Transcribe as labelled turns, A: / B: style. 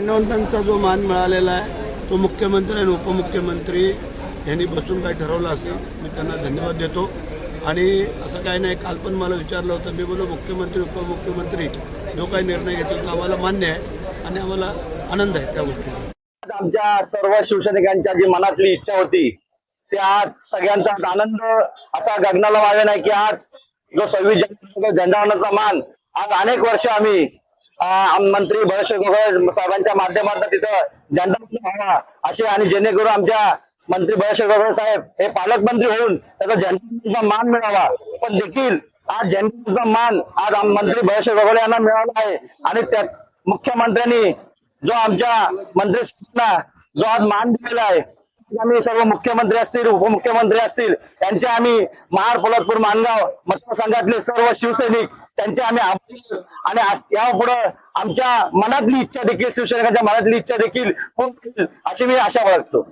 A: मान्यवरांचा जो मान मिळालेला आहे तो मुख्यमंत्री आणि उपमुख्यमंत्री यांनी बसून काय ठरवलं असेल, मी त्यांना धन्यवाद देतो। आणि असं काही नाही, काल पण मला विचारलं होतं, मी बोललो मुख्यमंत्री उपमुख्यमंत्री जो काही निर्णय घेतील तो आम्हाला मान्य आहे आणि आम्हाला आनंद आहे त्या गोष्टीचा।
B: आमच्या सर्व शिवसैनिकांच्या जी मनातली इच्छा होती त्या आज सगळ्यांचा आनंद असा गगनाला वाढला नाही की आज जो 26 जानेवारीचा झेंडावरचा मान आज अनेक वर्ष आम्ही मंत्री भरत गोगावले साहेबांच्या माध्यमातून तिथं झेंडा व्हावा असे, आणि जेणेकरून आमच्या मंत्री भरत गोगावले साहेब हे पालकमंत्री होऊन त्याचा झेंडाचा मान मिळावा, पण देखील आज झेंडाचा मान आज मंत्री भरत गोगावले यांना मिळाला आहे। आणि त्या मुख्यमंत्र्यांनी जो आमच्या मंत्रिमंडळाला जो आज मान दिलेला आहे, आम्ही सर्व मुख्यमंत्री असतील उपमुख्यमंत्री असतील त्यांचे आम्ही महार पोलादपूर मानगाव मतदारसंघातले सर्व शिवसैनिक त्यांचे आम्ही आभारी, आणि यापुढे आमच्या मनातली इच्छा देखील शिवसैनिकांच्या मनातली इच्छा देखील पूर्ण होईल अशी मी आशा बाळगतो।